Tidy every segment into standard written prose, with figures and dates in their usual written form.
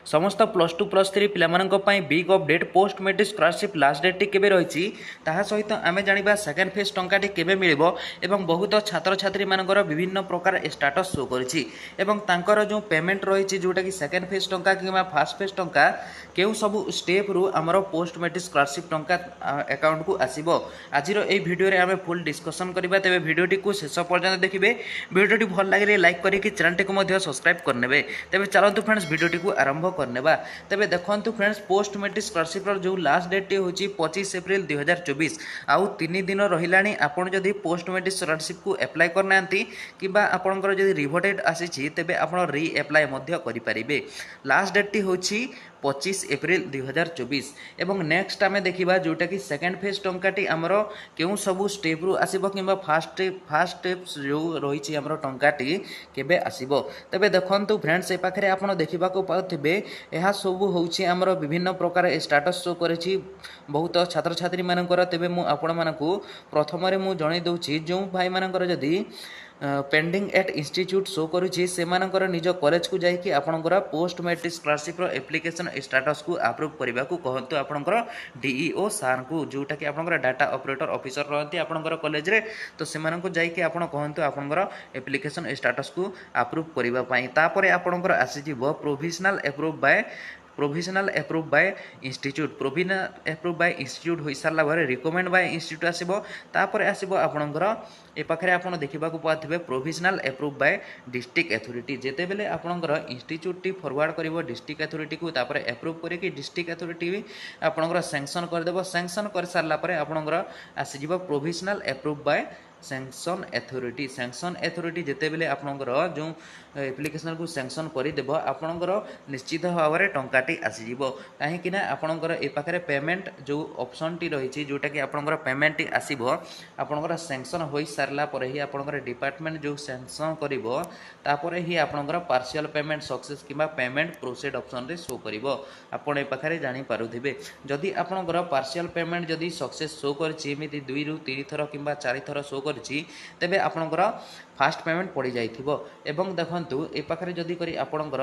समस्त +2 +3 पिलामानंको big update post matric scholarship last date केबे रही सहित आम जाना सेकेंड फेज टंकाटी केबे मिलिबो एवं बहुत छात्र छात्री मानकर विभिन्न प्रकार स्टाटस शो करिछि एवं तांकर जो पेमेंट रही जोटा कि सेकेंड फेज टंका कि फास्ट फेज टंका केउ सब स्टेप रु आमर पोस्ट मेट्रिक स्कॉलरशिप टंका अकाउंट को आसीबो। आज ए वीडियो रे आमे फुल डिस्कशन करबा तेबे वीडियोटी को शेष पर्यंत देखिबे। वीडियोटी भल लागिले लाइक करिकि चैनल को मध्य सब्सक्राइब करनेबे। तेबे चलंतु फ्रेंड्स वीडियोटी को आरंभ करनेबा। तेबे देखंतु फ्रेंड्स पोस्ट मेट्रिक स्कॉलरशिप जो लास्ट डेट टी होची 25 अप्रैल 2024 आउ 3 दिन रहिलानी आपण जदी पोस्ट मेट्रिक स्कॉलरशिप को अप्लाई करनांती किबा आपनकर जदी रिवोटेड आसीची तेबे आपण री अप्लाई मध्य करि परिबे। लास्ट डेट टी होची 25 एप्रिल 2024 एवं नेक्स्ट आमे देखिबा जोटा कि सेकेंड फेज टंकाटी आमरो केउ सबु स्टेप रु आसीबो किबा फास्ट स्टेप जो रहिछि आमरो टंकाटी केबे आसीबो। तबे देखंतु फ्रेंड्स ए पाखरे आपण देखिबा को पाउथिबे एहा सबु होछि आमरो विभिन्न प्रकार स्टेटस शो करिछि बहुत छात्र छात्री मानकर। तेबे मु आपण मानकु प्रथम रे मु जणै दउछि जो भाई मानकर जदी पेंडिंग एट इंस्टीट्यूट शो करुछि से मानकर निज कॉलेज को जाई कि आपनकर पोस्ट मैट्रिक स्कॉलरशिप रो एप्लिकेशन स्टेटस को अप्रूव करबा को कहंतु आपनकर डीईओ सर को जोटा कि आपनकर डाटा ऑपरेटर ऑफिसर रहंती आपनकर कॉलेज रे तो से मानन को जाई कि आपन कहंतु आपनकर एप्लिकेशन स्टेटस को अप्रूव करबा पई तापरे आपनकर आसी जिवो प्रोविजनल अप्रूव बाय इंस्टीट्यूट हो सारा बारे रिकमेंड बाय इंस्टीट्यूट आसीबो। तापर आसीबो आपनकर ए पाखरे आपण देखिबा को पाथिबे provisional approve by district authority जेते बेले आपनकर इंस्टीट्यूट टी फॉरवर्ड करिवो डिस्ट्रिक्ट अथॉरिटी को तापर अप्रूव करी कि डिस्ट्रिक्ट अथॉरिटी भी आपनकर सैंक्शन कर देबो। सैंक्शन कर सारला परे आपनकर आसी जिवो provisional approve bye sanction authority जेते बेले आपनकर जो एप्लिकेशन को सैंक्शन कर देबो आपनकर निश्चित भाव में टंकाटी आसीजिवो। कहीं ना आपनकर ए पाखरे पेमेंट जो ऑप्शन टी रही जोटा कि आपनकर पेमेंट टी आसीबो आपनकर सैंक्शन हो सारला पर ही आपनकर डिपार्टमेंट जो सैंक्शन करिवो तापर ही आपनकर पार्शियल पेमेंट सक्सेस किबा पेमेंट प्रोसीड ऑप्शन रे शो करिवो। आपण ए पाखरे जानि पारुथिबे जदि आपनकर पार्शियल पेमेंट जदि सक्सेस शो करछि एमिति 2 रु 3 थर किबा 4 थर शो करछि तेबे आपनकर फास्ट पेमेंट पड़ जाइथिबो। एवं देखंतु ए पाखरे जदि करी आपनकर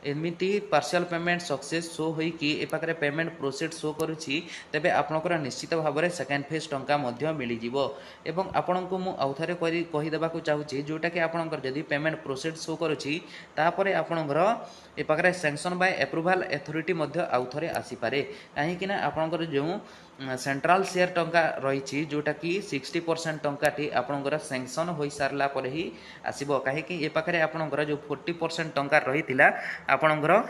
एमिति पार्शियल पेमेंट सक्सेस शो होई कि ए पाखरे पेमेंट प्रोसीड शो करूछि तेबे आपनकर निश्चित भाव में सेकेंड फेज टंका मध्य मिली जिवो। एवं आपनको मु आउथरे कहि देबा को चाहूछि जोटा कि आपनकर जदि पेमेंट प्रोसीड शो करूछि तापरे आपनकर ए पाखरे सैंक्शन बाय अप्रूवल अथॉरिटी मध्य आउथरे आसी पारे। काहे कि ना आपनकर जो सेंट्रल शेयर टंका रही जोटा कि 60% टंकाटी आपनकर सैंक्शन हो सारला पर ही आसीबो। काहे कि ए पाखरे आपनकर जो 40% टंका रही आपनकर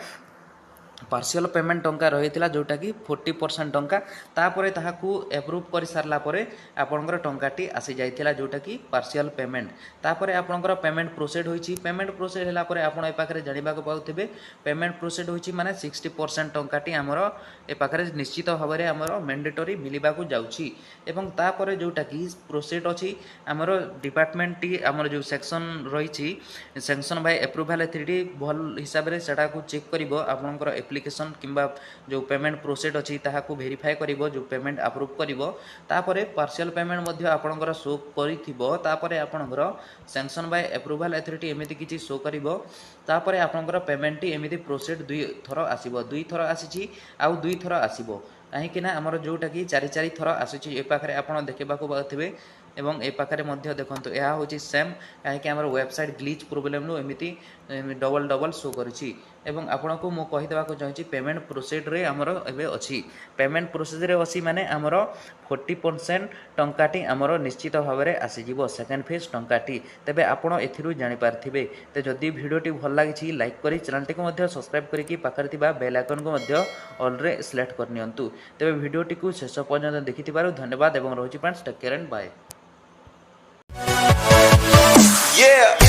पार्शियल पेमेंट टंका रही जोटा कि 40% टंका तापरे ताहाकू एप्रूव कर सारला परे आपनकर टंकाटी आसी जाइथिला जोटा कि पार्शियल पेमेंट तापरे आपनकर पेमेंट प्रोसीड होईची। पेमेंट प्रोसीड होला परे आपण ए पाखरे जानिबा को पाउथिबे पेमेंट प्रोसीड होईची माने 60% टंकाटी हमर ए पाखरे निश्चित भाव में हमर मैंडेटरी मिलिबा को जाउची। एवं तापरे जोटा कि प्रोसीड अछि हमर डिपार्टमेंट टी हमर जो सेक्शन रहीची सैंक्शन बाय अप्रूवल अथॉरिटी भल हिसाब रे सेटा को चेक करिवो आपनकर एप्लिकेशन किंबा जो पेमेंट प्रोसीड अछि ताहाकू वेरीफाई करिवो जो पेमेंट अप्रूव करिवो तापरे पार्शियल पेमेंट मध्य आपनकर शो करिथिबो तापरे आपनकर सैंक्शन बाय अप्रूवल अथॉरिटी एमिति किछि शो करिवो तापरे आपनकर पेमेंट टी एमिति प्रोसीड 2 थर आसीबो 2 थर आसीछि आउ 2 थर आसीबो। काहे ना हमर जोटा कि 4 थर आसीछि ए पाखरे आपण देखबा को पाथिबे एवं ए पाखरे मध्य देखंतु ଏହା होची सेम काहे कि हमर वेबसाइट ग्लिच प्रॉब्लम नो एमिति डबल शो करछि। एवं आपनको मु कहि देबा को चाहछि पेमेंट प्रोसीड रे हमर एबे अछि पेमेंट प्रोसीड रे अछि माने हमर 40% टंकाटी हमर निश्चित भाव में आसी जिवो सेकेंड फेज टंकाटी। तेबे आपण एथिरु जानि पारथिबे ते जदि वीडियोटी भल लागिछि लाइक करी चैनल टी को मध्य सब्सक्राइब करिकि पाखरे थिबा बेल आइकन को मध्य ऑल रे सिलेक्ट करनियंतु। तेबे वीडियोटी को शेष पर्यंत देखिथिबारु धन्यवाद एवं रोहि friends take care and bye. Yeah.